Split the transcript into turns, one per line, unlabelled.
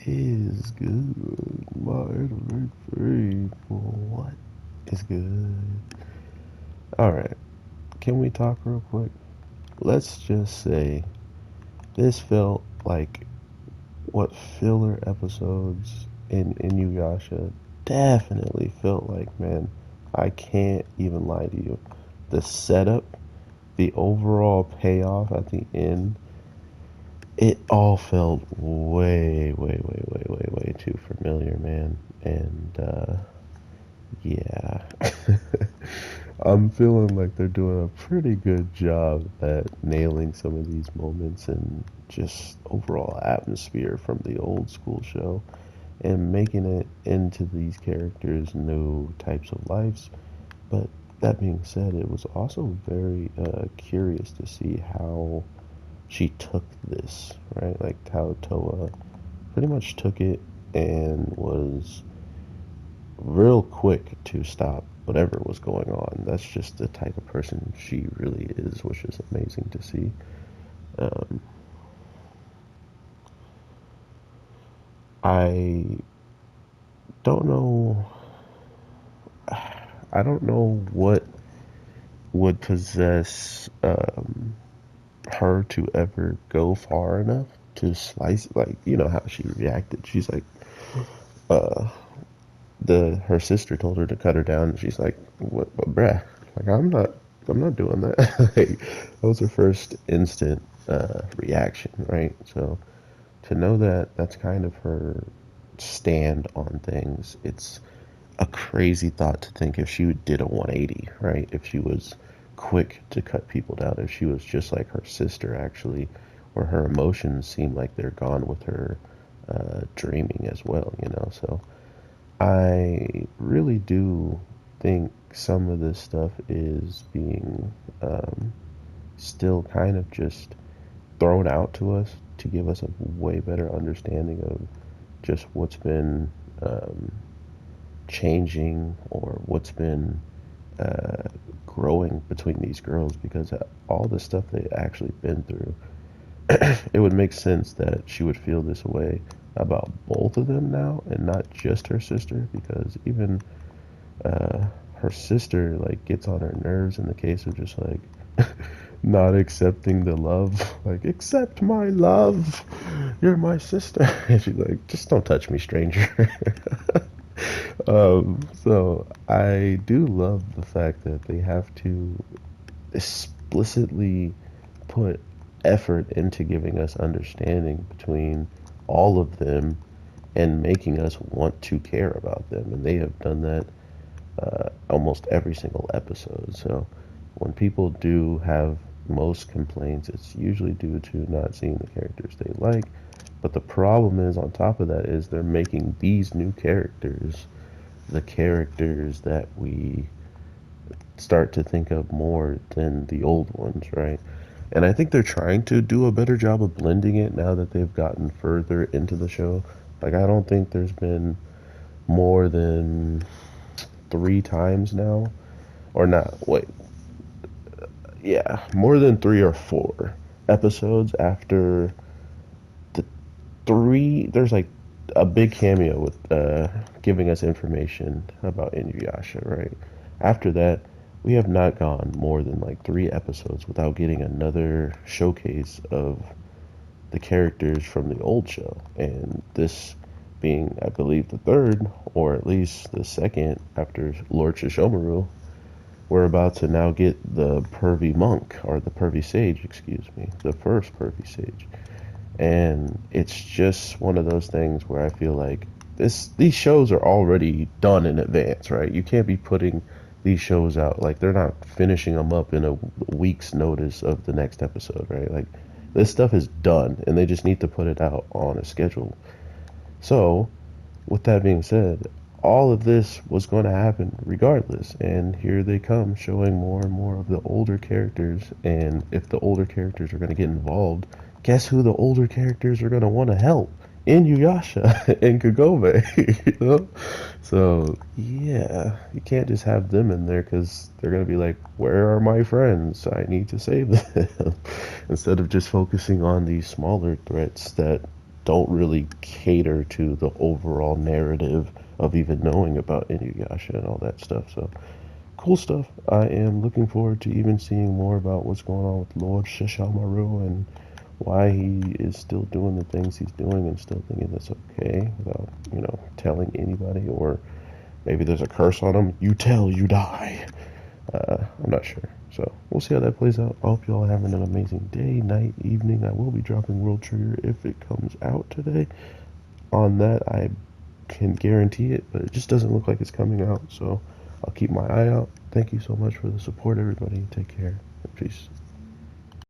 is good? My internet free. What is good? Alright, can we talk real quick? Let's just say this felt like what filler episodes in Inuyasha definitely felt like, man. I can't even lie to you. The setup, the overall payoff at the end, it all felt way too familiar, man. And yeah, I'm feeling like they're doing a pretty good job at nailing some of these moments and just overall atmosphere from the old school show and making it into these characters' new types of lives. But that being said, it was also very curious to see how she took this, right? Like how Towa pretty much took it and was real quick to stop whatever was going on. That's just the type of person she really is, which is amazing to see. Um, I don't know. I don't know what would possess her to ever go far enough to slice. Like you know how she reacted. She's like, uh, her sister told her to cut her down, and she's like, "What, bruh? Like, I'm not doing that." Like, that was her first instant reaction, right? So to know that that's kind of her stand on things, it's a crazy thought to think if she did a 180, right? If she was quick to cut people down, if she was just like her sister, actually, where her emotions seem like they're gone with her dreaming as well, you know? So I really do think some of this stuff is being still kind of just thrown out to us to give us a way better understanding of just what's been um, changing or what's been uh, growing between these girls because all the stuff they've actually been through, it would make sense that she would feel this way about both of them now and not just her sister because even uh, her sister like gets on her nerves in the case of just like not accepting the love, like accept my love, you're my sister. And she's like, just don't touch me, stranger. So I do love the fact that they have to explicitly put effort into giving us understanding between all of them and making us want to care about them. And they have done that almost every single episode. So when people do have most complaints, it's usually due to not seeing the characters they like. But the problem is, on top of that, is they're making these new characters the characters that we start to think of more than the old ones, right? And I think they're trying to do a better job of blending it now that they've gotten further into the show. Like, I don't think there's been more than three times now, or not, wait, yeah, more than three or four episodes after the three, there's like a big cameo with giving us information about Inuyasha, right? After that, we have not gone more than like three episodes without getting another showcase of the characters from the old show. And this being, I believe, the third, or at least the second after Lord Shishomaru, we're about to now get the pervy monk, or the pervy sage, excuse me, the first pervy sage. And it's just one of those things where I feel like these shows are already done in advance, right? You can't be putting these shows out like they're not finishing them up in a week's notice of the next episode, right? Like this stuff is done and they just need to put it out on a schedule. So, with that being said, all of this was going to happen regardless, and here they come showing more and more of the older characters. And if the older characters are going to get involved, guess who the older characters are going to want to help? Inuyasha and Kagome, you know? So, yeah, you can't just have them in there because they're going to be like, where are my friends? I need to save them. Instead of just focusing on these smaller threats that don't really cater to the overall narrative of even knowing about Inuyasha and all that stuff. So cool stuff. I am looking forward to even seeing more about what's going on with Lord Shishamaru and why he is still doing the things he's doing and still thinking that's okay without, telling anybody, or maybe there's a curse on him. You tell, you die. I'm not sure. So we'll see how that plays out. I hope you all are having an amazing day, night, evening. I will be dropping World Trigger if it comes out today. On that, I can guarantee it, but it just doesn't look like it's coming out. So I'll keep my eye out. Thank you so much for the support, everybody. Take care. Peace.